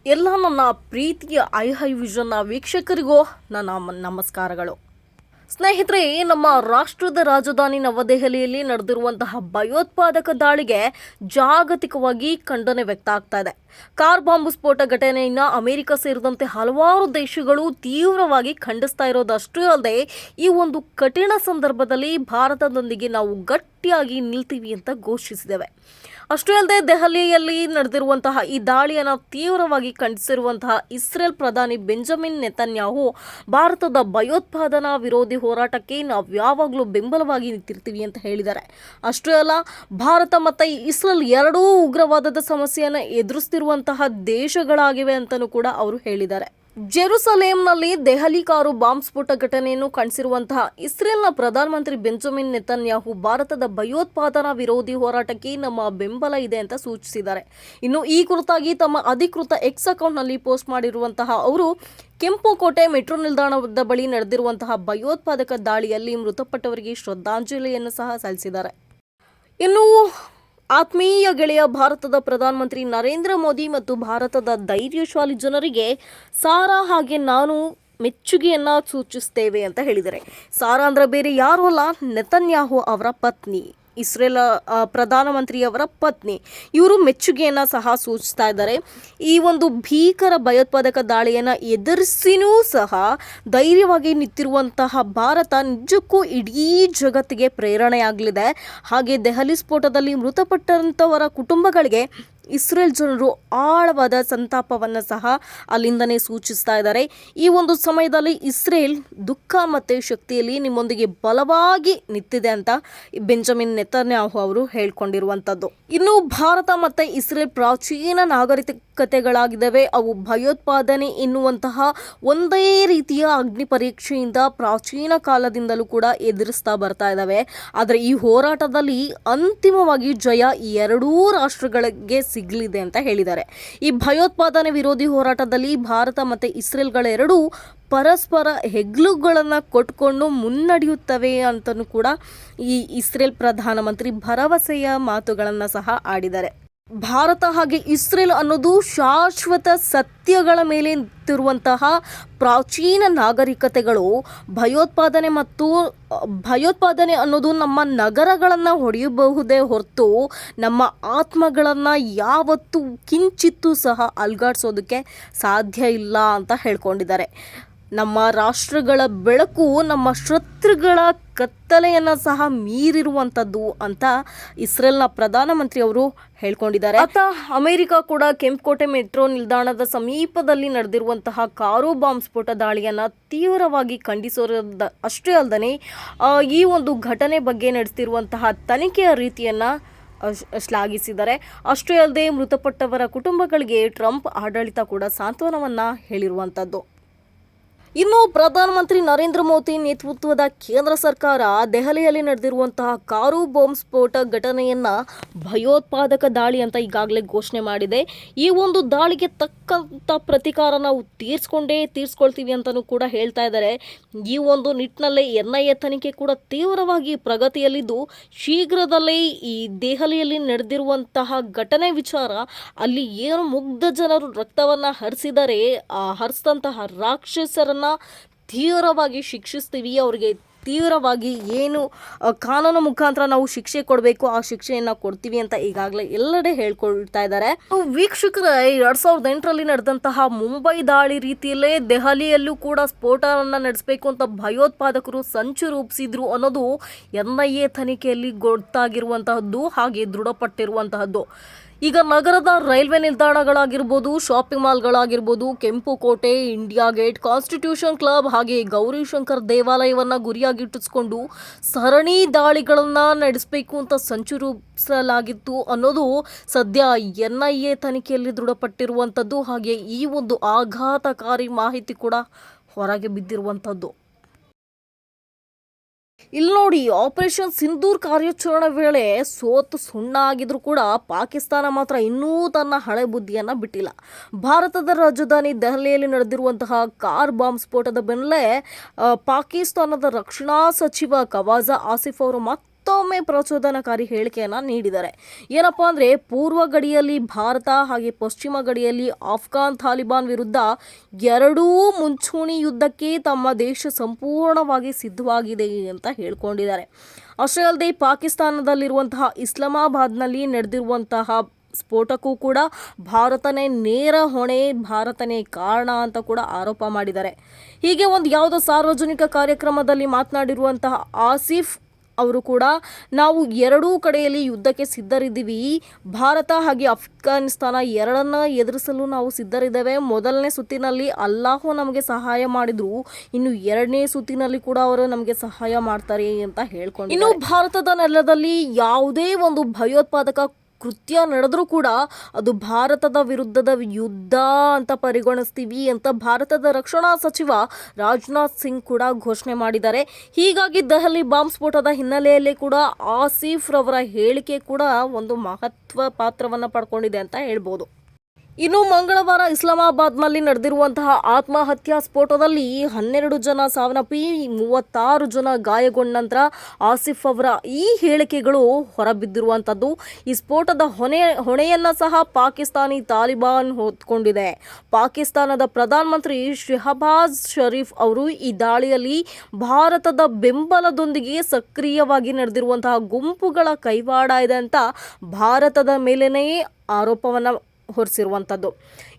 ಎಲ್ಲ ನನ್ನ ಪ್ರೀತಿಯ ಐ ವಿಷನ್ನ ವೀಕ್ಷಕರಿಗೂ ನನ್ನ ನಮಸ್ಕಾರಗಳು. ಸ್ನೇಹಿತರೆ, ನಮ್ಮ ರಾಷ್ಟ್ರದ ರಾಜಧಾನಿ ನವದೆಹಲಿಯಲ್ಲಿ ನಡೆದಿರುವಂತಹ ಭಯೋತ್ಪಾದಕ ದಾಳಿಗೆ ಜಾಗತಿಕವಾಗಿ ಖಂಡನೆ ವ್ಯಕ್ತ ಆಗ್ತಾ ಇದೆ. ಕಾರ್ ಬಾಂಬ್ ಸ್ಫೋಟ ಘಟನೆಯನ್ನು ಅಮೆರಿಕ ಸೇರಿದಂತೆ ಹಲವಾರು ದೇಶಗಳು ತೀವ್ರವಾಗಿ ಖಂಡಿಸ್ತಾ ಇರೋದಷ್ಟೇ ಅಲ್ಲದೆ ಈ ಒಂದು ಕಠಿಣ ಸಂದರ್ಭದಲ್ಲಿ ಭಾರತದೊಂದಿಗೆ ನಾವು ಗಟ್ಟಿಯಾಗಿ ನಿಲ್ತೀವಿ ಅಂತ ಘೋಷಿಸಿದ್ದೇವೆ. ಅಷ್ಟೇ ಅಲ್ಲದೆ ದೆಹಲಿಯಲ್ಲಿ ನಡೆದಿರುವಂತಹ ಈ ದಾಳಿಯನ್ನು ತೀವ್ರವಾಗಿ ಖಂಡಿಸಿರುವಂತಹ ಇಸ್ರೇಲ್ ಪ್ರಧಾನಿ ಬೆಂಜಮಿನ್ ನೆತನ್ಯಾಹು ಭಾರತದ ಭಯೋತ್ಪಾದನಾ ವಿರೋಧಿ ಹೋರಾಟಕ್ಕೆ ನಾವು ಯಾವಾಗಲೂ ಬೆಂಬಲವಾಗಿ ನಿಂತಿರ್ತೀವಿ ಅಂತ ಹೇಳಿದ್ದಾರೆ. ಅಷ್ಟೇ ಅಲ್ಲ, ಭಾರತ ಮತ್ತು ಇಸ್ರೇಲ್ ಎರಡೂ ಉಗ್ರವಾದದ ಸಮಸ್ಯೆಯನ್ನು ಎದುರಿಸ್ತಿರುವಂತಹ ದೇಶಗಳಾಗಿವೆ ಅಂತಲೂ ಕೂಡ ಅವರು ಹೇಳಿದ್ದಾರೆ. ಜೆರುಸಲೇಂನಲ್ಲಿ ದೆಹಲಿ ಕಾರು ಬಾಂಬ್ ಸ್ಫೋಟ ಘಟನೆಯನ್ನು ಖಂಡಿಸಿರುವಂತಹ ಇಸ್ರೇಲ್ನ ಪ್ರಧಾನಮಂತ್ರಿ ಬೆಂಜಮಿನ್ ನೆತನ್ಯಾಹು ಭಾರತದ ಭಯೋತ್ಪಾದನಾ ವಿರೋಧಿ ಹೋರಾಟಕ್ಕೆ ನಮ್ಮ ಬೆಂಬಲ ಇದೆ ಅಂತ ಸೂಚಿಸಿದ್ದಾರೆ. ಇನ್ನು ಈ ಕುರಿತಾಗಿ ತಮ್ಮ ಅಧಿಕೃತ ಎಕ್ಸ್ ಅಕೌಂಟ್ನಲ್ಲಿ ಪೋಸ್ಟ್ ಮಾಡಿರುವಂತಹ ಅವರು ಕೆಂಪುಕೋಟೆ ಮೆಟ್ರೋ ನಿಲ್ದಾಣದ ಬಳಿ ನಡೆದಿರುವಂತಹ ಭಯೋತ್ಪಾದಕ ದಾಳಿಯಲ್ಲಿ ಮೃತಪಟ್ಟವರಿಗೆ ಶ್ರದ್ಧಾಂಜಲಿಯನ್ನು ಸಹ ಸಲ್ಲಿಸಿದ್ದಾರೆ. ಇನ್ನು ಆತ್ಮೀಯ ಗೆಳೆಯ ಭಾರತದ ಪ್ರಧಾನಮಂತ್ರಿ ನರೇಂದ್ರ ಮೋದಿ ಮತ್ತು ಭಾರತದ ಧೈರ್ಯಶಾಲಿ ಜನರಿಗೆ ಸಾರಾ ಹಾಗೆ ನಾನು ಮೆಚ್ಚುಗೆಯನ್ನು ಸೂಚಿಸ್ತೇವೆ ಅಂತ ಹೇಳಿದ್ದಾರೆ. ಸಾರಾ ಅಂದರೆ ಬೇರೆ ಯಾರೂ ಅಲ್ಲ, ನೆತನ್ಯಾಹು ಅವರ ಪತ್ನಿ, ಇಸ್ರೇಲ್ ಪ್ರಧಾನಮಂತ್ರಿಯವರ ಪತ್ನಿ. ಇವರು ಮೆಚ್ಚುಗೆಯನ್ನು ಸಹ ಸೂಚಿಸ್ತಾ ಇದ್ದಾರೆ. ಈ ಒಂದು ಭೀಕರ ಭಯೋತ್ಪಾದಕ ದಾಳಿಯನ್ನು ಎದುರಿಸಿನೂ ಸಹ ಧೈರ್ಯವಾಗಿ ನಿಂತಿರುವಂತಹ ಭಾರತ ನಿಜಕ್ಕೂ ಇಡೀ ಜಗತ್ತಿಗೆ ಪ್ರೇರಣೆಯಾಗಲಿದೆ. ಹಾಗೆ ದೆಹಲಿ ಸ್ಫೋಟದಲ್ಲಿ ಮೃತಪಟ್ಟಂಥವರ ಕುಟುಂಬಗಳಿಗೆ ಇಸ್ರೇಲ್ ಜನರು ಆಳವಾದ ಸಂತಾಪವನ್ನು ಸಹ ಅಲ್ಲಿಂದನೇ ಸೂಚಿಸ್ತಾ ಇದ್ದಾರೆ. ಈ ಒಂದು ಸಮಯದಲ್ಲಿ ಇಸ್ರೇಲ್ ದುಃಖ ಮತ್ತು ಶಕ್ತಿಯಲ್ಲಿ ನಿಮ್ಮೊಂದಿಗೆ ಬಲವಾಗಿ ನಿಂತಿದೆ ಅಂತ ಬೆಂಜಮಿನ್ ನೆತನ್ಯಾಹು ಅವರು ಹೇಳ್ಕೊಂಡಿರುವಂಥದ್ದು. ಇನ್ನು ಭಾರತ ಮತ್ತು ಇಸ್ರೇಲ್ ಪ್ರಾಚೀನ ನಾಗರಿಕತೆಗಳಾಗಿದ್ದಾವೆ. ಅವು ಭಯೋತ್ಪಾದನೆ ಎನ್ನುವಂತಹ ಒಂದೇ ರೀತಿಯ ಅಗ್ನಿ ಪರೀಕ್ಷೆಯಿಂದ ಪ್ರಾಚೀನ ಕಾಲದಿಂದಲೂ ಕೂಡ ಎದುರಿಸ್ತಾ ಬರ್ತಾ ಇದ್ದಾವೆ. ಆದರೆ ಈ ಹೋರಾಟದಲ್ಲಿ ಅಂತಿಮವಾಗಿ ಜಯ ಈ ಎರಡೂ ರಾಷ್ಟ್ರಗಳಿಗೆ ಸಿಗಲಿದೆ ಅಂತ ಹೇಳಿದ್ದಾರೆ. ಈ ಭಯೋತ್ಪಾದನೆ ವಿರೋಧಿ ಹೋರಾಟದಲ್ಲಿ ಭಾರತ ಮತ್ತು ಇಸ್ರೇಲ್ಗಳೆರಡೂ ಪರಸ್ಪರ ಹೆಗ್ಲುಗಳನ್ನು ಕೊಟ್ಕೊಂಡು ಮುನ್ನಡೆಯುತ್ತವೆ ಅಂತಲೂ ಕೂಡ ಈ ಇಸ್ರೇಲ್ ಪ್ರಧಾನಮಂತ್ರಿ ಭರವಸೆಯ ಮಾತುಗಳನ್ನು ಸಹ ಆಡಿದ್ದಾರೆ. ಭಾರತ ಹಾಗೆ ಇಸ್ರೇಲ್ ಅನ್ನೋದು ಶಾಶ್ವತ ಸತ್ಯಗಳ ಮೇಲೆ ನಿಂತಿರುವಂತಹ ಪ್ರಾಚೀನ ನಾಗರಿಕತೆಗಳು. ಭಯೋತ್ಪಾದನೆ ಅನ್ನೋದು ನಮ್ಮ ನಗರಗಳನ್ನು ಹೊಡೆಯಬಹುದೇ ಹೊರತು ನಮ್ಮ ಆತ್ಮಗಳನ್ನು ಯಾವತ್ತೂ ಕಿಂಚಿತ್ತೂ ಸಹ ಅಲ್ಗಾಡಿಸೋದಕ್ಕೆ ಸಾಧ್ಯ ಇಲ್ಲ ಅಂತ ಹೇಳ್ಕೊಂಡಿದ್ದಾರೆ. ನಮ್ಮ ರಾಷ್ಟ್ರಗಳ ಬೆಳಕು ನಮ್ಮ ಶತ್ರುಗಳ ಕತ್ತಲೆಯನ್ನು ಸಹ ಮೀರಿರುವಂಥದ್ದು ಅಂತ ಇಸ್ರೇಲ್ನ ಪ್ರಧಾನಮಂತ್ರಿ ಅವರು ಹೇಳ್ಕೊಂಡಿದ್ದಾರೆ. ಅಮೆರಿಕ ಕೂಡ ಕೆಂಪುಕೋಟೆ ಮೆಟ್ರೋ ನಿಲ್ದಾಣದ ಸಮೀಪದಲ್ಲಿ ನಡೆದಿರುವಂತಹ ಕಾರು ಬಾಂಬ್ ಸ್ಫೋಟ ದಾಳಿಯನ್ನು ತೀವ್ರವಾಗಿ ಖಂಡಿಸೋದ ಅಷ್ಟೇ ಅಲ್ಲದೆ ಈ ಒಂದು ಘಟನೆ ಬಗ್ಗೆ ನಡೆಸ್ತಿರುವಂತಹ ತನಿಖೆಯ ರೀತಿಯನ್ನು ಶ್ಲಾಘಿಸಿದ್ದಾರೆ. ಅಷ್ಟೇ ಅಲ್ಲದೆ ಮೃತಪಟ್ಟವರ ಕುಟುಂಬಗಳಿಗೆ ಟ್ರಂಪ್ ಆಡಳಿತ ಕೂಡ ಸಾಂತ್ವನವನ್ನು ಹೇಳಿರುವಂಥದ್ದು. ಇನ್ನು ಪ್ರಧಾನಮಂತ್ರಿ ನರೇಂದ್ರ ಮೋದಿ ನೇತೃತ್ವದ ಕೇಂದ್ರ ಸರ್ಕಾರ ದೆಹಲಿಯಲ್ಲಿ ನಡೆದಿರುವಂತಹ ಕಾರು ಬಾಂಬ್ ಸ್ಫೋಟ ಘಟನೆಯನ್ನು ಭಯೋತ್ಪಾದಕ ದಾಳಿ ಅಂತ ಈಗಾಗಲೇ ಘೋಷಣೆ ಮಾಡಿದೆ. ಈ ಒಂದು ದಾಳಿಗೆ ತಕ್ಕಂಥ ಪ್ರತೀಕಾರ ನಾವು ತೀರಿಸ್ಕೊಳ್ತೀವಿ ಅಂತಲೂ ಕೂಡ ಹೇಳ್ತಾ ಇದ್ದಾರೆ. ಈ ಒಂದು ನಿಟ್ಟಿನಲ್ಲೇ NIA ತನಿಖೆ ಕೂಡ ತೀವ್ರವಾಗಿ ಪ್ರಗತಿಯಲ್ಲಿದ್ದು ಶೀಘ್ರದಲ್ಲೇ ಈ ದೆಹಲಿಯಲ್ಲಿ ನಡೆದಿರುವಂತಹ ಘಟನೆ ವಿಚಾರ, ಅಲ್ಲಿ ಏನು ಮುಗ್ಧ ಜನರು ರಕ್ತವನ್ನು ಹರಿಸಿದಂತಹ ರಾಕ್ಷಸರನ್ನು ತೀವ್ರವಾಗಿ ಶಿಕ್ಷಿಸ್ತೀವಿ. ಅವರಿಗೆ ತೀವ್ರವಾಗಿ ಏನು ಕಾನೂನು ಮುಖಾಂತರ ನಾವು ಶಿಕ್ಷೆ ಕೊಡಬೇಕು ಆ ಶಿಕ್ಷೆಯನ್ನು ಕೊಡ್ತೀವಿ ಅಂತ ಈಗಾಗಲೇ ಎಲ್ಲೆಡೆ ಹೇಳ್ಕೊಳ್ತಾ ಇದ್ದಾರೆ. ವೀಕ್ಷಕರೇ, 2008ರಲ್ಲಿ ನಡೆದಂತಹ ಮುಂಬೈ ದಾಳಿ ರೀತಿಯಲ್ಲೇ ದೆಹಲಿಯಲ್ಲೂ ಕೂಡ ಸ್ಫೋಟವನ್ನು ನಡೆಸಬೇಕು ಅಂತ ಭಯೋತ್ಪಾದಕರು ಸಂಚು ರೂಪಿಸಿದ್ರು ಅನ್ನೋದು NIA ತನಿಖೆಯಲ್ಲಿ ಗೊತ್ತಾಗಿರುವಂತಹದ್ದು, ಹಾಗೆ ದೃಢಪಟ್ಟಿರುವಂತಹದ್ದು. ಈಗ ನಗರದ ರೈಲ್ವೆ ನಿಲ್ದಾಣಗಳಾಗಿರ್ಬೋದು, ಶಾಪಿಂಗ್ ಮಾಲ್ಗಳಾಗಿರ್ಬೋದು, ಕೆಂಪುಕೋಟೆ, ಇಂಡಿಯಾ ಗೇಟ್, ಕಾನ್ಸ್ಟಿಟ್ಯೂಷನ್ ಕ್ಲಬ್ ಹಾಗೆ ಗೌರಿಶಂಕರ್ ದೇವಾಲಯವನ್ನು ಗುರಿಯಾಗಿಟ್ಟಿಸಿಕೊಂಡು ಸರಣಿ ದಾಳಿಗಳನ್ನು ನಡೆಸಬೇಕು ಅಂತ ಸಂಚು ರೂಪಿಸಲಾಗಿತ್ತು ಅನ್ನೋದು ಸದ್ಯ NIA ತನಿಖೆಯಲ್ಲಿ ದೃಢಪಟ್ಟಿರುವಂಥದ್ದು. ಹಾಗೆ ಈ ಒಂದು ಆಘಾತಕಾರಿ ಮಾಹಿತಿ ಕೂಡ ಹೊರಗೆ ಬಿದ್ದಿರುವಂಥದ್ದು. ಇಲ್ಲಿ ನೋಡಿ, ಆಪರೇಷನ್ ಸಿಂಧೂರ್ ಕಾರ್ಯಾಚರಣೆ ವೇಳೆ ಸೋತು ಸುಣ್ಣ ಆಗಿದ್ರು ಕೂಡ ಪಾಕಿಸ್ತಾನ ಮಾತ್ರ ಇನ್ನೂ ತನ್ನ ಹಳೆ ಬುದ್ಧಿಯನ್ನು ಬಿಟ್ಟಿಲ್ಲ. ಭಾರತದ ರಾಜಧಾನಿ ದೆಹಲಿಯಲ್ಲಿ ನಡೆದಿರುವಂತಹ ಕಾರ್ ಬಾಂಬ್ ಸ್ಫೋಟದ ಬೆನ್ನಲ್ಲೇ ಪಾಕಿಸ್ತಾನದ ರಕ್ಷಣಾ ಸಚಿವ ಖವಾಜಾ ಆಸಿಫ್ ಅವರು ಮತ್ತೊಮ್ಮೆ ಪ್ರಚೋದನಕಾರಿ ಹೇಳಿಕೆಯನ್ನು ನೀಡಿದ್ದಾರೆ. ಏನಪ್ಪ ಅಂದರೆ, ಪೂರ್ವ ಗಡಿಯಲ್ಲಿ ಭಾರತ ಹಾಗೆ ಪಶ್ಚಿಮ ಗಡಿಯಲ್ಲಿ ಅಫ್ಘಾನ್ ತಾಲಿಬಾನ್ ವಿರುದ್ಧ ಎರಡೂ ಮುಂಚೂಣಿ ಯುದ್ಧಕ್ಕೆ ತಮ್ಮ ದೇಶ ಸಂಪೂರ್ಣವಾಗಿ ಸಿದ್ಧವಾಗಿದೆ ಅಂತ ಹೇಳ್ಕೊಂಡಿದ್ದಾರೆ. ಅಷ್ಟೇ ಅಲ್ಲದೆ ಪಾಕಿಸ್ತಾನದಲ್ಲಿರುವಂತಹ ಇಸ್ಲಾಮಾಬಾದ್ನಲ್ಲಿ ನಡೆದಿರುವಂತಹ ಸ್ಫೋಟಕ್ಕೂ ಕೂಡ ಭಾರತನೇ ನೇರ ಹೊಣೆ, ಭಾರತನೇ ಕಾರಣ ಅಂತ ಕೂಡ ಆರೋಪ ಮಾಡಿದ್ದಾರೆ. ಹೀಗೆ ಒಂದು ಯಾವುದೋ ಸಾರ್ವಜನಿಕ ಕಾರ್ಯಕ್ರಮದಲ್ಲಿ ಮಾತನಾಡಿರುವಂತಹ ಆಸಿಫ್ ಅವರು ಕೂಡ ನಾವು ಎರಡೂ ಕಡೆಯಲ್ಲಿ ಯುದ್ಧಕ್ಕೆ ಸಿದ್ಧರಿದ್ದೀವಿ, ಭಾರತ ಹಾಗೆ ಅಫ್ಘಾನಿಸ್ತಾನ ಎರಡನ್ನ ಎದುರಿಸಲು ನಾವು ಸಿದ್ಧರಿದ್ದೇವೆ. ಮೊದಲನೇ ಸುತ್ತಿನಲ್ಲಿ ಅಲ್ಲಾಹು ನಮಗೆ ಸಹಾಯ ಮಾಡಿದ್ರು, ಇನ್ನು ಎರಡನೇ ಸುತ್ತಿನಲ್ಲಿ ಕೂಡ ಅವರು ನಮಗೆ ಸಹಾಯ ಮಾಡ್ತಾರೆ ಅಂತ ಹೇಳ್ಕೊಂಡು, ಇನ್ನು ಭಾರತದ ನೆಲದಲ್ಲಿ ಯಾವುದೇ ಒಂದು ಭಯೋತ್ಪಾದಕ ಕೃತ್ಯ ನಡೆದರೂ ಕೂಡ ಅದು ಭಾರತದ ವಿರುದ್ಧದ ಯುದ್ಧ ಅಂತ ಪರಿಗಣಿಸ್ತೀವಿ ಅಂತ ಭಾರತದ ರಕ್ಷಣಾ ಸಚಿವ ರಾಜನಾಥ್ ಸಿಂಗ್ ಕೂಡ ಘೋಷಣೆ ಮಾಡಿದ್ದಾರೆ. ಹೀಗಾಗಿ ದೆಹಲಿ ಬಾಂಬ್ ಸ್ಫೋಟದ ಹಿನ್ನೆಲೆಯಲ್ಲಿ ಕೂಡ ಆಸಿಫ್ ರವರ ಹೇಳಿಕೆ ಕೂಡ ಒಂದು ಮಹತ್ವ ಪಾತ್ರವನ್ನು ಪಡ್ಕೊಂಡಿದೆ ಅಂತ ಹೇಳ್ಬೋದು. ಇನ್ನು ಮಂಗಳವಾರ ಇಸ್ಲಾಮಾಬಾದ್ನಲ್ಲಿ ನಡೆದಿರುವಂತಹ ಆತ್ಮಹತ್ಯಾ ಸ್ಫೋಟದಲ್ಲಿ 12 ಜನ ಸಾವನ್ನಪ್ಪಿ 36 ಜನ ಗಾಯಗೊಂಡ ನಂತರ ಆಸಿಫ್ ಅವರ ಈ ಹೇಳಿಕೆಗಳು ಹೊರಬಿದ್ದಿರುವಂಥದ್ದು. ಈ ಸ್ಫೋಟದ ಹೊಣೆಯನ್ನು ಸಹ ಪಾಕಿಸ್ತಾನಿ ತಾಲಿಬಾನ್ ಹೊತ್ಕೊಂಡಿದೆ. ಪಾಕಿಸ್ತಾನದ ಪ್ರಧಾನಮಂತ್ರಿ ಶೆಹಬಾಜ್ ಶರೀಫ್ ಅವರು ಈ ದಾಳಿಯಲ್ಲಿ ಭಾರತದ ಬೆಂಬಲದೊಂದಿಗೆ ಸಕ್ರಿಯವಾಗಿ ನಡೆದಿರುವಂತಹ ಗುಂಪುಗಳ ಕೈವಾಡ ಇದೆ ಅಂತ ಭಾರತದ ಮೇಲೇನೇ ಆರೋಪವನ್ನು ಹೊರಿಸಿರುವಂಥದ್ದು.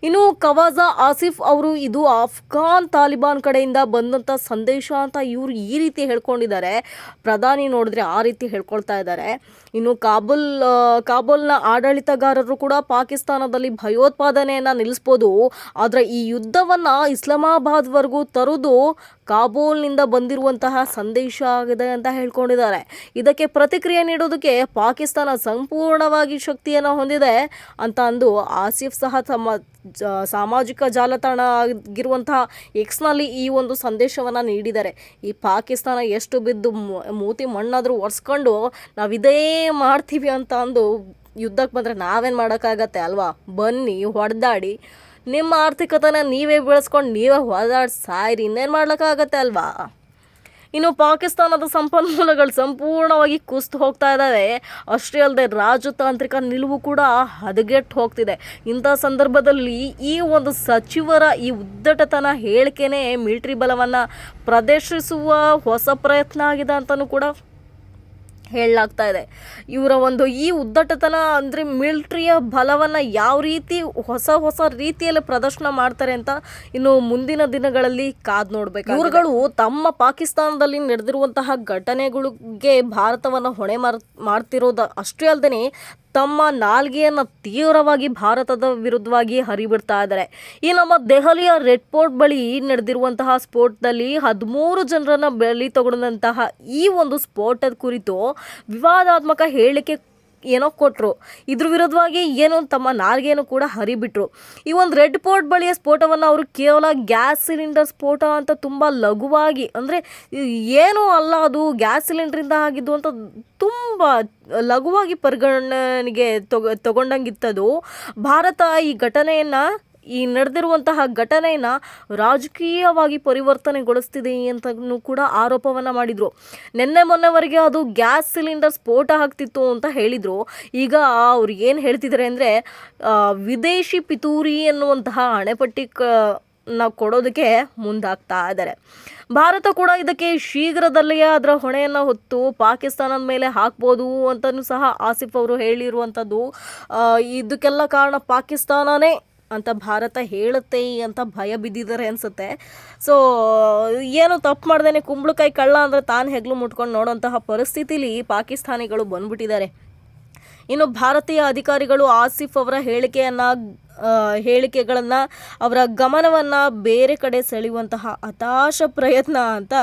ಇನ್ನು ಖವಾಜಾ ಆಸಿಫ್ ಅವರು ಇದು ಅಫ್ಘಾನ್ ತಾಲಿಬಾನ್ ಕಡೆಯಿಂದ ಬಂದಂಥ ಸಂದೇಶ ಅಂತ ಇವರು ಈ ರೀತಿ ಹೇಳ್ಕೊಂಡಿದ್ದಾರೆ. ಪ್ರಧಾನಿ ನೋಡಿದ್ರೆ ಆ ರೀತಿ ಹೇಳ್ಕೊಳ್ತಾ ಇದ್ದಾರೆ. ಇನ್ನು ಕಾಬೂಲ್ನ ಆಡಳಿತಗಾರರು ಕೂಡ ಪಾಕಿಸ್ತಾನದಲ್ಲಿ ಭಯೋತ್ಪಾದನೆಯನ್ನು ನಿಲ್ಲಿಸ್ಬೋದು, ಆದರೆ ಈ ಯುದ್ಧವನ್ನು ಇಸ್ಲಾಮಾಬಾದ್ವರೆಗೂ ತರುವುದು ಕಾಬೂಲ್ನಿಂದ ಬಂದಿರುವಂತಹ ಸಂದೇಶ ಆಗಿದೆ ಅಂತ ಹೇಳ್ಕೊಂಡಿದ್ದಾರೆ. ಇದಕ್ಕೆ ಪ್ರತಿಕ್ರಿಯೆ ನೀಡೋದಕ್ಕೆ ಪಾಕಿಸ್ತಾನ ಸಂಪೂರ್ಣವಾಗಿ ಶಕ್ತಿಯನ್ನು ಹೊಂದಿದೆ ಅಂತ ಅಂದು ಆಸಿಫ್ ಸಹ ತಮ್ಮ ಸಾಮಾಜಿಕ ಜಾಲತಾಣ ಆಗಿರುವಂತಹ ಎಕ್ಸ್ನಲ್ಲಿ ಈ ಒಂದು ಸಂದೇಶವನ್ನು ನೀಡಿದ್ದಾರೆ. ಈ ಪಾಕಿಸ್ತಾನ ಎಷ್ಟು ಬಿದ್ದು ಮೂತಿ ಮಣ್ಣಾದರೂ ಒರೆಸ್ಕೊಂಡು ನಾವಿದೇ ಮಾಡ್ತೀವಿ ಅಂತ ಅಂದು ಯುದ್ಧಕ್ಕೆ ಬಂದರೆ ನಾವೇನು ಮಾಡೋಕ್ಕಾಗತ್ತೆ ಅಲ್ವಾ? ಬನ್ನಿ ಹೊಡೆದಾಡಿ, ನಿಮ್ಮ ಆರ್ಥಿಕತೆನ ನೀವೇ ಬೆಳೆಸ್ಕೊಂಡು ನೀವೇ ಹೊಡೆದಾಡಿ ಸಾಯಿರಿ, ಇನ್ನೇನು ಮಾಡ್ಲಿಕ್ಕಾಗತ್ತೆ ಅಲ್ವಾ? ಇನ್ನು ಪಾಕಿಸ್ತಾನದ ಸಂಪನ್ಮೂಲಗಳು ಸಂಪೂರ್ಣವಾಗಿ ಕುಸಿದು ಹೋಗ್ತಾ ಇದ್ದಾವೆ. ಅಷ್ಟೇ ಅಲ್ಲದೆ ರಾಜತಾಂತ್ರಿಕ ನಿಲುವು ಕೂಡ ಹದಗೆಟ್ಟು ಹೋಗ್ತಿದೆ. ಇಂಥ ಸಂದರ್ಭದಲ್ಲಿ ಈ ಒಂದು ಸಚಿವರ ಈ ಉದ್ದಟತನ ಹೇಳಿಕೆನೇ ಮಿಲಿಟರಿ ಬಲವನ್ನು ಪ್ರದರ್ಶಿಸುವ ಹೊಸ ಪ್ರಯತ್ನ ಆಗಿದೆ ಅಂತಲೂ ಕೂಡ ಹೇಳಲಾಗ್ತಾ ಇದೆ. ಇವರ ಒಂದು ಈ ಉದ್ದಟತನ ಅಂದರೆ ಮಿಲಿಟ್ರಿಯ ಬಲವನ್ನು ಯಾವ ರೀತಿ ಹೊಸ ರೀತಿಯಲ್ಲಿ ಪ್ರದರ್ಶನ ಮಾಡ್ತಾರೆ ಅಂತ ಇನ್ನು ಮುಂದಿನ ದಿನಗಳಲ್ಲಿ ಕಾದು ನೋಡಬೇಕು. ಇವರುಗಳು ತಮ್ಮ ಪಾಕಿಸ್ತಾನದಲ್ಲಿ ನಡೆದಿರುವಂತಹ ಘಟನೆಗಳಿಗೆ ಭಾರತವನ್ನು ಹೊಣೆ ಮಾಡ್ತಿರೋದು ಅಷ್ಟೇ ಅಲ್ಲದೆ ತಮ್ಮ ನಾಲ್ಗೆಯನ್ನು ತೀವ್ರವಾಗಿ ಭಾರತದ ವಿರುದ್ಧವಾಗಿ ಹರಿಬಿಡ್ತಾ ಇದ್ದಾರೆ. ಈ ನಮ್ಮ ದೆಹಲಿಯ ರೆಡ್ ಫೋರ್ಟ್ ಬಳಿ ನಡೆದಿರುವಂತಹ ಸ್ಫೋಟದಲ್ಲಿ 13 ಜನರನ್ನು ಬಲಿ ತಗೊಂಡಂತಹ ಈ ಒಂದು ಸ್ಫೋಟದ ಕುರಿತು ವಿವಾದಾತ್ಮಕ ಹೇಳಿಕೆ ಏನೋ ಕೊಟ್ಟರು. ಇದ್ರ ವಿರುದ್ಧವಾಗಿ ಏನು ತಮ್ಮ ನಾಲ್ಗೆಯನ್ನು ಕೂಡ ಹರಿಬಿಟ್ರು. ಈ ಒಂದು ರೆಡ್ ಫೋರ್ಟ್ ಬಳಿಯ ಸ್ಫೋಟವನ್ನು ಅವರು ಕೇವಲ ಗ್ಯಾಸ್ ಸಿಲಿಂಡರ್ ಸ್ಫೋಟ ಅಂತ ತುಂಬ ಲಘುವಾಗಿ, ಅಂದರೆ ಏನೂ ಅಲ್ಲ, ಅದು ಗ್ಯಾಸ್ ಸಿಲಿಂಡ್ರಿಂದ ಆಗಿದ್ದು ಅಂತ ತುಂಬ ಲಘುವಾಗಿ ಪರಿಗಣನೆಗೆ ತಗೊಂಡಂಗಿತ್ತದು. ಭಾರತ ಈ ನಡೆದಿರುವಂತಹ ಘಟನೆಯನ್ನು ರಾಜಕೀಯವಾಗಿ ಪರಿವರ್ತನೆಗೊಳಿಸ್ತಿದೆ ಅಂತಲೂ ಕೂಡ ಆರೋಪವನ್ನು ಮಾಡಿದರು. ಮೊನ್ನೆವರೆಗೆ ಅದು ಗ್ಯಾಸ್ ಸಿಲಿಂಡರ್ ಸ್ಫೋಟ ಆಗ್ತಿತ್ತು ಅಂತ ಹೇಳಿದರು. ಈಗ ಅವ್ರು ಏನು ಹೇಳ್ತಿದ್ದಾರೆ ಅಂದರೆ ವಿದೇಶಿ ಪಿತೂರಿ ಎನ್ನುವಂತಹ ಹಣೆಪಟ್ಟಿ ಕೊಡೋದಕ್ಕೆ ಮುಂದಾಗ್ತಾ ಇದ್ದಾರೆ. ಭಾರತ ಕೂಡ ಇದಕ್ಕೆ ಶೀಘ್ರದಲ್ಲೇ ಅದರ ಹೊಣೆಯನ್ನು ಹೊತ್ತು ಪಾಕಿಸ್ತಾನದ ಮೇಲೆ ಹಾಕ್ಬೋದು ಅಂತಲೂ ಸಹ ಆಸಿಫ್ ಅವರು ಹೇಳಿರುವಂಥದ್ದು. ಇದಕ್ಕೆಲ್ಲ ಕಾರಣ ಪಾಕಿಸ್ತಾನನೇ ಅಂತ ಭಾರತ ಹೇಳುತ್ತೆ ಅಂತ ಭಯ ಬಿದ್ದಿದ್ದಾರೆ ಅನಿಸುತ್ತೆ. ಸೊ ಏನು ತಪ್ಪು ಮಾಡ್ದೇನೆ ಕುಂಬಳಕಾಯಿ ಕಳ್ಳ ಅಂದರೆ ತಾನು ಹೆಗ್ಲು ಮುಟ್ಕೊಂಡು ನೋಡೋಂತಹ ಪರಿಸ್ಥಿತಿಲಿ ಪಾಕಿಸ್ತಾನಿಗಳು ಬಂದ್ಬಿಟ್ಟಿದ್ದಾರೆ. ಇನ್ನು ಭಾರತೀಯ ಅಧಿಕಾರಿಗಳು ಆಸಿಫ್ ಅವರ ಹೇಳಿಕೆಗಳನ್ನು ಅವರ ಗಮನವನ್ನು ಬೇರೆ ಕಡೆ ಸೆಳೆಯುವಂತಹ ಹತಾಶ ಪ್ರಯತ್ನ ಅಂತ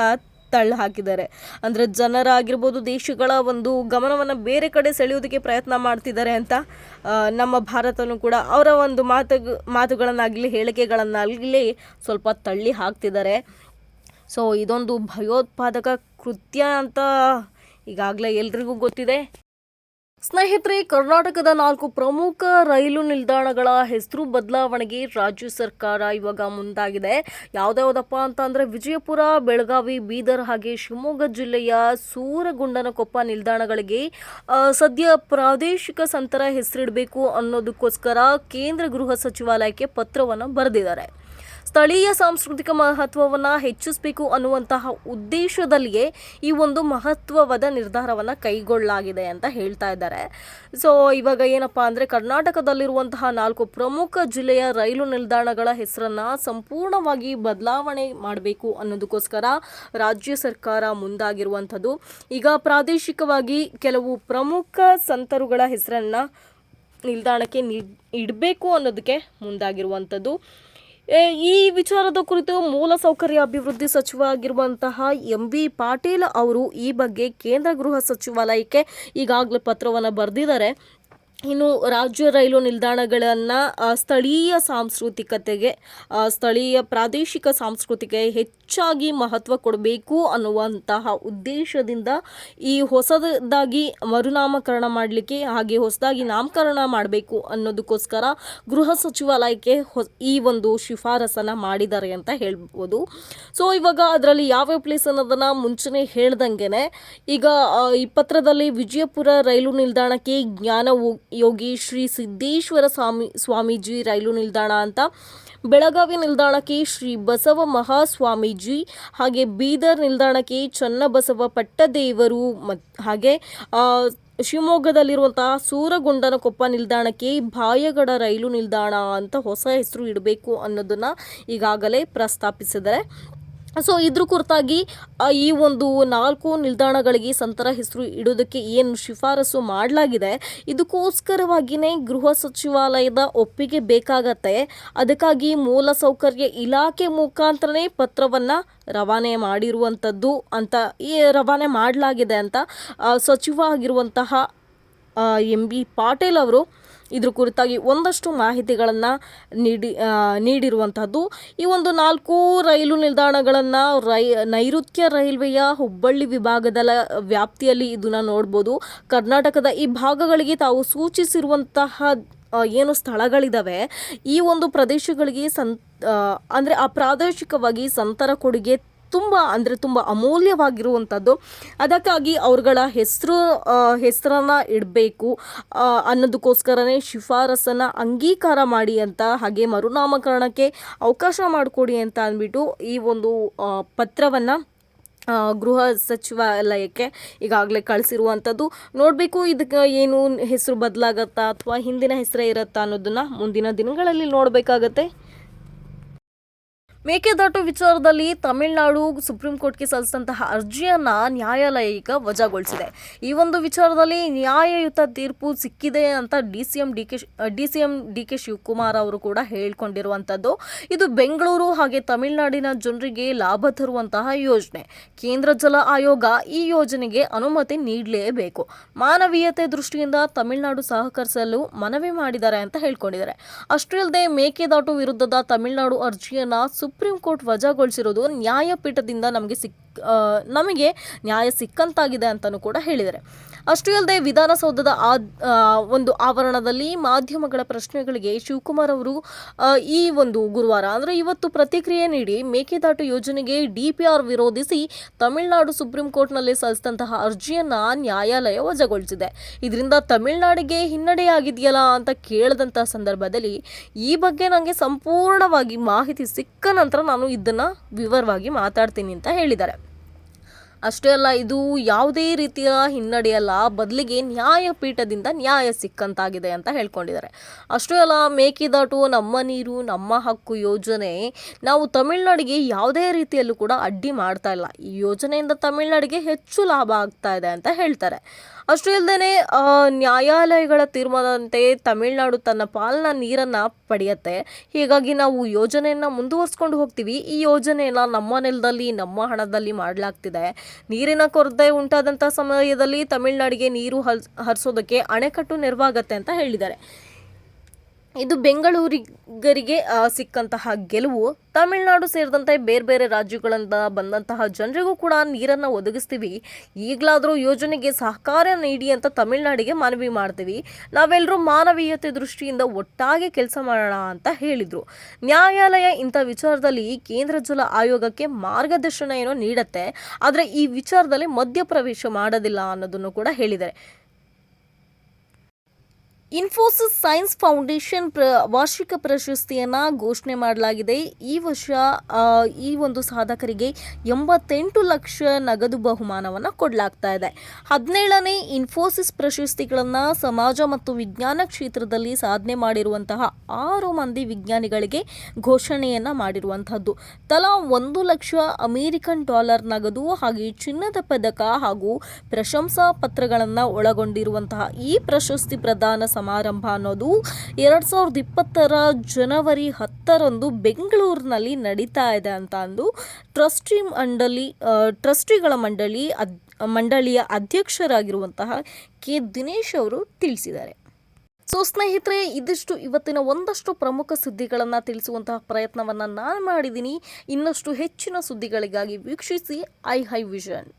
ತಳ್ಳಿ ಹಾಕಿದ್ದಾರೆ. ಅಂದರೆ ಜನರಾಗಿರ್ಬೋದು, ದೇಶಗಳ ಒಂದು ಗಮನವನ್ನು ಬೇರೆ ಕಡೆ ಸೆಳೆಯೋದಕ್ಕೆ ಪ್ರಯತ್ನ ಮಾಡ್ತಿದ್ದಾರೆ ಅಂತ ನಮ್ಮ ಭಾರತನೂ ಕೂಡ ಅವರ ಒಂದು ಮಾತುಗಳನ್ನಾಗಲಿ ಹೇಳಿಕೆಗಳನ್ನಾಗಲಿ ಸ್ವಲ್ಪ ತಳ್ಳಿ ಹಾಕ್ತಿದ್ದಾರೆ. ಸೊ ಇದೊಂದು ಭಯೋತ್ಪಾದಕ ಕೃತ್ಯ ಅಂತ ಈಗಾಗಲೇ ಎಲ್ರಿಗೂ ಗೊತ್ತಿದೆ. ಸ್ನೇಹಿತರೆ, ಕರ್ನಾಟಕದ 4 ಪ್ರಮುಖ ರೈಲು ನಿಲ್ದಾಣಗಳ ಹೆಸರು ಬದಲಾವಣೆಗೆ ರಾಜ್ಯ ಸರ್ಕಾರ ಇವಾಗ ಮುಂದಾಗಿದೆ. ಯಾವುದ್ಯಾವುದಪ್ಪ ಅಂತಂದರೆ ವಿಜಯಪುರ, ಬೆಳಗಾವಿ, ಬೀದರ್ ಹಾಗೆ ಶಿವಮೊಗ್ಗ ಜಿಲ್ಲೆಯ ಸೂರಗೊಂಡನಕೊಪ್ಪ ನಿಲ್ದಾಣಗಳಿಗೆ ಸದ್ಯ ಪ್ರಾದೇಶಿಕ ಸಂತರ ಹೆಸರಿಡಬೇಕು ಅನ್ನೋದಕ್ಕೋಸ್ಕರ ಕೇಂದ್ರ ಗೃಹ ಸಚಿವಾಲಯಕ್ಕೆ ಪತ್ರವನ್ನು ಬರೆದಿದ್ದಾರೆ. ಸ್ಥಳೀಯ ಸಾಂಸ್ಕೃತಿಕ ಮಹತ್ವವನ್ನು ಹೆಚ್ಚಿಸಬೇಕು ಅನ್ನುವಂತಹ ಉದ್ದೇಶದಲ್ಲಿಯೇ ಈ ಒಂದು ಮಹತ್ವವಾದ ನಿರ್ಧಾರವನ್ನು ಕೈಗೊಳ್ಳಲಾಗಿದೆ ಅಂತ ಹೇಳ್ತಾ ಇದ್ದಾರೆ. ಸೊ ಇವಾಗ ಏನಪ್ಪ ಅಂದರೆ ಕರ್ನಾಟಕದಲ್ಲಿರುವಂತಹ 4 ಪ್ರಮುಖ ಜಿಲ್ಲೆಯ ರೈಲು ನಿಲ್ದಾಣಗಳ ಹೆಸರನ್ನು ಸಂಪೂರ್ಣವಾಗಿ ಬದಲಾವಣೆ ಮಾಡಬೇಕು ಅನ್ನೋದಕ್ಕೋಸ್ಕರ ರಾಜ್ಯ ಸರ್ಕಾರ ಮುಂದಾಗಿರುವಂಥದ್ದು. ಈಗ ಪ್ರಾದೇಶಿಕವಾಗಿ ಕೆಲವು ಪ್ರಮುಖ ಸಂತರುಗಳ ಹೆಸರನ್ನು ನಿಲ್ದಾಣಕ್ಕೆ ಇಡಬೇಕು ಅನ್ನೋದಕ್ಕೆ ಮುಂದಾಗಿರುವಂಥದ್ದು. ಈ ವಿಚಾರದ ಕುರಿತು ಮೂಲಸೌಕರ್ಯ ಅಭಿವೃದ್ಧಿ ಸಚಿವ ಆಗಿರುವಂತಹ MB ಪಾಟೀಲ್ ಅವರು ಈ ಬಗ್ಗೆ ಕೇಂದ್ರ ಗೃಹ ಸಚಿವಾಲಯಕ್ಕೆ ಈಗಾಗಲೇ ಪತ್ರವನ್ನು ಬರೆದಿದ್ದಾರೆ. ಇನ್ನು ರಾಜ್ಯ ರೈಲು ನಿಲ್ದಾಣಗಳನ್ನು ಸ್ಥಳೀಯ ಸಾಂಸ್ಕೃತಿಕತೆಗೆ, ಸ್ಥಳೀಯ ಪ್ರಾದೇಶಿಕ ಸಂಸ್ಕೃತಿಗೆ ಹೆಚ್ಚಾಗಿ ಮಹತ್ವ ಕೊಡಬೇಕು ಅನ್ನುವಂತಹ ಉದ್ದೇಶದಿಂದ ಈ ಹೊಸದಾಗಿ ಮರುನಾಮಕರಣ ಮಾಡಲಿಕ್ಕೆ ಹಾಗೆ ಹೊಸದಾಗಿ ನಾಮಕರಣ ಮಾಡಬೇಕು ಅನ್ನೋದಕ್ಕೋಸ್ಕರ ಗೃಹ ಸಚಿವಾಲಯಕ್ಕೆ ಈ ಒಂದು ಶಿಫಾರಸನ್ನು ಮಾಡಿದ್ದಾರೆ ಅಂತ ಹೇಳ್ಬೋದು. ಸೊ ಇವಾಗ ಅದರಲ್ಲಿ ಯಾವ್ಯಾವ ಪ್ಲೇಸ್ ಅನ್ನೋದನ್ನು ಮುಂಚೆನೇ ಹೇಳ್ದಂಗೆ ಈಗ ಈ ಪತ್ರದಲ್ಲಿ ವಿಜಯಪುರ ರೈಲು ನಿಲ್ದಾಣಕ್ಕೆ ಜ್ಞಾನ ಯೋಗಿ ಶ್ರೀ ಸಿದ್ದೇಶ್ವರ ಸ್ವಾಮೀಜಿ ರೈಲು ನಿಲ್ದಾಣ ಅಂತ, ಬೆಳಗಾವಿ ನಿಲ್ದಾಣಕ್ಕೆ ಶ್ರೀ ಬಸವ ಮಹಾಸ್ವಾಮೀಜಿ, ಹಾಗೆ ಬೀದರ್ ನಿಲ್ದಾಣಕ್ಕೆ ಚನ್ನಬಸವ ಪಟ್ಟದೇವರು, ಹಾಗೆ ಶಿವಮೊಗ್ಗದಲ್ಲಿರುವಂತಹ ಸೂರಗೊಂಡನಕೊಪ್ಪ ನಿಲ್ದಾಣಕ್ಕೆ ಭಾಯಗಡ ರೈಲು ನಿಲ್ದಾಣ ಅಂತ ಹೊಸ ಹೆಸರು ಇಡಬೇಕು ಅನ್ನೋದನ್ನು ಈಗಾಗಲೇ ಪ್ರಸ್ತಾಪಿಸಿದ್ದಾರೆ. ಸೊ ಇದ್ರ ಕುರಿತಾಗಿ ಈ ಒಂದು 4 ನಿಲ್ದಾಣಗಳಿಗೆ ಸಂತರ ಹೆಸರು ಇಡೋದಕ್ಕೆ ಏನು ಶಿಫಾರಸು ಮಾಡಲಾಗಿದೆ, ಇದಕ್ಕೋಸ್ಕರವಾಗಿಯೇ ಗೃಹ ಸಚಿವಾಲಯದ ಒಪ್ಪಿಗೆ ಬೇಕಾಗತ್ತೆ. ಅದಕ್ಕಾಗಿ ಮೂಲಸೌಕರ್ಯ ಇಲಾಖೆ ಮುಖಾಂತರನೇ ಪತ್ರವನ್ನು ರವಾನೆ ಮಾಡಿರುವಂಥದ್ದು ಅಂತ ರವಾನೆ ಮಾಡಲಾಗಿದೆ ಅಂತ ಸಚಿವ ಆಗಿರುವಂತಹ MB ಪಾಟೀಲ್ ಅವರು ಇದ್ರ ಕುರಿತಾಗಿ ಒಂದಷ್ಟು ಮಾಹಿತಿಗಳನ್ನು ನೀಡಿರುವಂಥದ್ದು. ಈ ಒಂದು 4 ರೈಲು ನಿಲ್ದಾಣಗಳನ್ನು ನೈಋತ್ಯ ರೈಲ್ವೆಯ ಹುಬ್ಬಳ್ಳಿ ವಿಭಾಗದ ವ್ಯಾಪ್ತಿಯಲ್ಲಿ ಇದನ್ನು ನೋಡ್ಬೋದು. ಕರ್ನಾಟಕದ ಈ ಭಾಗಗಳಿಗೆ ತಾವು ಸೂಚಿಸಿರುವಂತಹ ಏನು ಸ್ಥಳಗಳಿದ್ದಾವೆ, ಈ ಒಂದು ಪ್ರದೇಶಗಳಿಗೆ ಅಂದರೆ ಆ ಪ್ರಾದೇಶಿಕವಾಗಿ ಸಂತರ ಕೊಡುಗೆ ತುಂಬ ಅಮೂಲ್ಯವಾಗಿರುವಂಥದ್ದು. ಅದಕ್ಕಾಗಿ ಅವ್ರಗಳ ಹೆಸರನ್ನು ಇಡಬೇಕು ಅನ್ನೋದಕ್ಕೋಸ್ಕರನೇ ಶಿಫಾರಸನ್ನು ಅಂಗೀಕಾರ ಮಾಡಿ ಅಂತ, ಹಾಗೆ ಮರುನಾಮಕರಣಕ್ಕೆ ಅವಕಾಶ ಮಾಡಿಕೊಡಿ ಅಂತ ಅಂದ್ಬಿಟ್ಟು ಈ ಒಂದು ಪತ್ರವನ್ನು ಗೃಹ ಸಚಿವಾಲಯಕ್ಕೆ ಈಗಾಗಲೇ ಕಳಿಸಿರುವಂಥದ್ದು. ನೋಡಬೇಕು ಇದಕ್ಕೆ ಏನು ಹೆಸರು ಬದಲಾಗತ್ತಾ ಅಥವಾ ಹಿಂದಿನ ಹೆಸರೇ ಇರುತ್ತಾ ಅನ್ನೋದನ್ನು ಮುಂದಿನ ದಿನಗಳಲ್ಲಿ ನೋಡಬೇಕಾಗತ್ತೆ. ಮೇಕೆದಾಟು ವಿಚಾರದಲ್ಲಿ ತಮಿಳುನಾಡು ಸುಪ್ರೀಂ ಕೋರ್ಟ್ಗೆ ಸಲ್ಲಿಸಿದಂತಹ ಅರ್ಜಿಯನ್ನು ನ್ಯಾಯಾಲಯ ಈಗ ವಜಾಗೊಳಿಸಿದೆ. ಈ ಒಂದು ವಿಚಾರದಲ್ಲಿ ನ್ಯಾಯಯುತ ತೀರ್ಪು ಸಿಕ್ಕಿದೆ ಅಂತ ಡಿ.ಸಿ.ಎಂ ಡಿ.ಕೆ. ಶಿವಕುಮಾರ್ ಅವರು ಕೂಡ ಹೇಳ್ಕೊಂಡಿರುವಂಥದ್ದು. ಇದು ಬೆಂಗಳೂರು ಹಾಗೆ ತಮಿಳುನಾಡಿನ ಜನರಿಗೆ ಲಾಭ ತರುವಂತಹ ಯೋಜನೆ. ಕೇಂದ್ರ ಜಲ ಆಯೋಗ ಈ ಯೋಜನೆಗೆ ಅನುಮತಿ ನೀಡಲೇಬೇಕು. ಮಾನವೀಯತೆ ದೃಷ್ಟಿಯಿಂದ ತಮಿಳುನಾಡು ಸಹಕರಿಸಲು ಮನವಿ ಮಾಡಿದ್ದಾರೆ ಅಂತ ಹೇಳ್ಕೊಂಡಿದ್ದಾರೆ. ಅಷ್ಟೇ ಅಲ್ಲದೆ ಮೇಕೆದಾಟು ವಿರುದ್ಧದ ತಮಿಳುನಾಡು ಅರ್ಜಿಯನ್ನು ಸುಪ್ರೀಂ ಕೋರ್ಟ್ ವಜಾಗೊಳಿಸಿರೋದು ನ್ಯಾಯಪೀಠದಿಂದ ನಮಗೆ ನ್ಯಾಯ ಸಿಕ್ಕಂತಾಗಿದೆ ಅಂತಲೂ ಕೂಡ ಹೇಳಿದ್ದಾರೆ. ಅಷ್ಟೇ ಅಲ್ಲದೆ ವಿಧಾನಸೌಧದ ಒಂದು ಆವರಣದಲ್ಲಿ ಮಾಧ್ಯಮಗಳ ಪ್ರಶ್ನೆಗಳಿಗೆ ಶಿವಕುಮಾರ್ ಅವರು ಈ ಒಂದು ಗುರುವಾರ ಅಂದರೆ ಇವತ್ತು ಪ್ರತಿಕ್ರಿಯೆ ನೀಡಿ ಮೇಕೆದಾಟು ಯೋಜನೆಗೆ DPR ವಿರೋಧಿಸಿ ತಮಿಳುನಾಡು ಸುಪ್ರೀಂ ಕೋರ್ಟ್ನಲ್ಲಿ ಸಲ್ಲಿಸಿದಂತಹ ಅರ್ಜಿಯನ್ನು ನ್ಯಾಯಾಲಯ ವಜಾಗೊಳಿಸಿದೆ. ಇದರಿಂದ ತಮಿಳುನಾಡಿಗೆ ಹಿನ್ನಡೆಯಾಗಿದೆಯಲ್ಲ ಅಂತ ಕೇಳಿದಂಥ ಸಂದರ್ಭದಲ್ಲಿ ಈ ಬಗ್ಗೆ ನನಗೆ ಸಂಪೂರ್ಣವಾಗಿ ಮಾಹಿತಿ ಸಿಕ್ಕ ನಂತರ ನಾನು ಇದನ್ನು ವಿವರವಾಗಿ ಮಾತಾಡ್ತೀನಿ ಅಂತ ಹೇಳಿದ್ದಾರೆ. ಅಷ್ಟೇ ಅಲ್ಲ, ಇದು ಯಾವುದೇ ರೀತಿಯ ಹಿನ್ನಡೆಯಲ್ಲ, ಬದಲಿಗೆ ನ್ಯಾಯಪೀಠದಿಂದ ನ್ಯಾಯ ಸಿಕ್ಕಂತಾಗಿದೆ ಅಂತ ಹೇಳ್ಕೊಂಡಿದ್ದಾರೆ. ಅಷ್ಟೇ ಅಲ್ಲ, ಮೇಕೆದಾಟು ನಮ್ಮ ನೀರು ನಮ್ಮ ಹಕ್ಕು ಯೋಜನೆ ನಾವು ತಮಿಳುನಾಡಿಗೆ ಯಾವುದೇ ರೀತಿಯಲ್ಲೂ ಕೂಡ ಅಡ್ಡಿ ಮಾಡ್ತಾ ಇಲ್ಲ. ಈ ಯೋಜನೆಯಿಂದ ತಮಿಳುನಾಡಿಗೆ ಹೆಚ್ಚು ಲಾಭ ಆಗ್ತಾ ಇದೆ ಅಂತ ಹೇಳ್ತಾರೆ. ಅಷ್ಟೇ ಅಲ್ಲದೆ ನ್ಯಾಯಾಲಯಗಳ ತೀರ್ಮಾನದಂತೆ ತಮಿಳುನಾಡು ತನ್ನ ಪಾಲಿನ ನೀರನ್ನು ಪಡೆಯುತ್ತೆ. ಹೀಗಾಗಿ ನಾವು ಯೋಜನೆಯನ್ನು ಮುಂದುವರಿಸ್ಕೊಂಡು ಹೋಗ್ತೀವಿ. ಈ ಯೋಜನೆಯನ್ನು ನಮ್ಮ ನೆಲದಲ್ಲಿ ನಮ್ಮ ಹಣದಲ್ಲಿ ಮಾಡಲಾಗ್ತಿದೆ. ನೀರಿನ ಕೊರತೆ ಉಂಟಾದಂಥ ಸಮಯದಲ್ಲಿ ತಮಿಳುನಾಡಿಗೆ ನೀರು ಹರಿಸೋದಕ್ಕೆ ಅಣೆಕಟ್ಟು ನೆರವಾಗತ್ತೆ ಅಂತ ಹೇಳಿದ್ದಾರೆ. ಇದು ಬೆಂಗಳೂರಿಗರಿಗೆ ಸಿಕ್ಕಂತಹ ಗೆಲುವು. ತಮಿಳುನಾಡು ಸೇರಿದಂತೆ ಬೇರೆ ಬೇರೆ ರಾಜ್ಯಗಳಿಂದ ಬಂದಂತಹ ಜನರಿಗೂ ಕೂಡ ನೀರನ್ನು ಒದಗಿಸ್ತೀವಿ, ಈಗಲಾದರೂ ಯೋಜನೆಗೆ ಸಹಕಾರ ನೀಡಿ ಅಂತ ತಮಿಳುನಾಡಿಗೆ ಮನವಿ ಮಾಡ್ತೀವಿ. ನಾವೆಲ್ಲರೂ ಮಾನವೀಯತೆ ದೃಷ್ಟಿಯಿಂದ ಒಟ್ಟಾಗಿ ಕೆಲಸ ಮಾಡೋಣ ಅಂತ ಹೇಳಿದರು. ನ್ಯಾಯಾಲಯ ಇಂಥ ವಿಚಾರದಲ್ಲಿ ಕೇಂದ್ರ ಜಲ ಆಯೋಗಕ್ಕೆ ಮಾರ್ಗದರ್ಶನ ಏನೋ ನೀಡುತ್ತೆ, ಆದರೆ ಈ ವಿಚಾರದಲ್ಲಿ ಮಧ್ಯಪ್ರವೇಶ ಮಾಡೋದಿಲ್ಲ ಅನ್ನೋದನ್ನು ಕೂಡ ಹೇಳಿದ್ದಾರೆ. ಇನ್ಫೋಸಿಸ್ ಸೈನ್ಸ್ ಫೌಂಡೇಶನ್ ವಾರ್ಷಿಕ ಪ್ರಶಸ್ತಿಯನ್ನು ಘೋಷಣೆ ಮಾಡಲಾಗಿದೆ. ಈ ವರ್ಷ ಈ ಒಂದು ಸಾಧಕರಿಗೆ 88 ಲಕ್ಷ ನಗದು ಬಹುಮಾನವನ್ನು ಕೊಡಲಾಗ್ತಾ ಇದೆ. 17ನೇ ಇನ್ಫೋಸಿಸ್ ಪ್ರಶಸ್ತಿಗಳನ್ನು ಸಮಾಜ ಮತ್ತು ವಿಜ್ಞಾನ ಕ್ಷೇತ್ರದಲ್ಲಿ ಸಾಧನೆ ಮಾಡಿರುವಂತಹ 6 ಮಂದಿ ವಿಜ್ಞಾನಿಗಳಿಗೆ ಘೋಷಣೆಯನ್ನು ಮಾಡಿರುವಂಥದ್ದು. ತಲಾ $1 ಲಕ್ಷ ಅಮೇರಿಕನ್ ಡಾಲರ್ ನಗದು ಹಾಗೆ ಚಿನ್ನದ ಪದಕ ಹಾಗೂ ಪ್ರಶಂಸಾ ಪತ್ರಗಳನ್ನು ಒಳಗೊಂಡಿರುವಂತಹ ಈ ಪ್ರಶಸ್ತಿ ಪ್ರದಾನ ಸಮಾರಂಭ ಅನ್ನೋದು 2020 ಜನವರಿ 10ರಂದು ಬೆಂಗಳೂರಿನಲ್ಲಿ ನಡೀತಾ ಇದೆ ಅಂತ ಅಂದು ಟ್ರಸ್ಟಿಗಳ ಮಂಡಳಿಯ ಅಧ್ಯಕ್ಷರಾಗಿರುವಂತಹ ಕೆ ದಿನೇಶ್ ಅವರು ತಿಳಿಸಿದ್ದಾರೆ. ಸೊ ಸ್ನೇಹಿತರೆ, ಇದಿಷ್ಟು ಇವತ್ತಿನ ಒಂದಷ್ಟು ಪ್ರಮುಖ ಸುದ್ದಿಗಳನ್ನು ತಿಳಿಸುವಂತಹ ಪ್ರಯತ್ನವನ್ನು ನಾನು ಮಾಡಿದ್ದೀನಿ. ಇನ್ನಷ್ಟು ಹೆಚ್ಚಿನ ಸುದ್ದಿಗಳಿಗಾಗಿ ವೀಕ್ಷಿಸಿ ಐ ಹೈ ವಿಷನ್.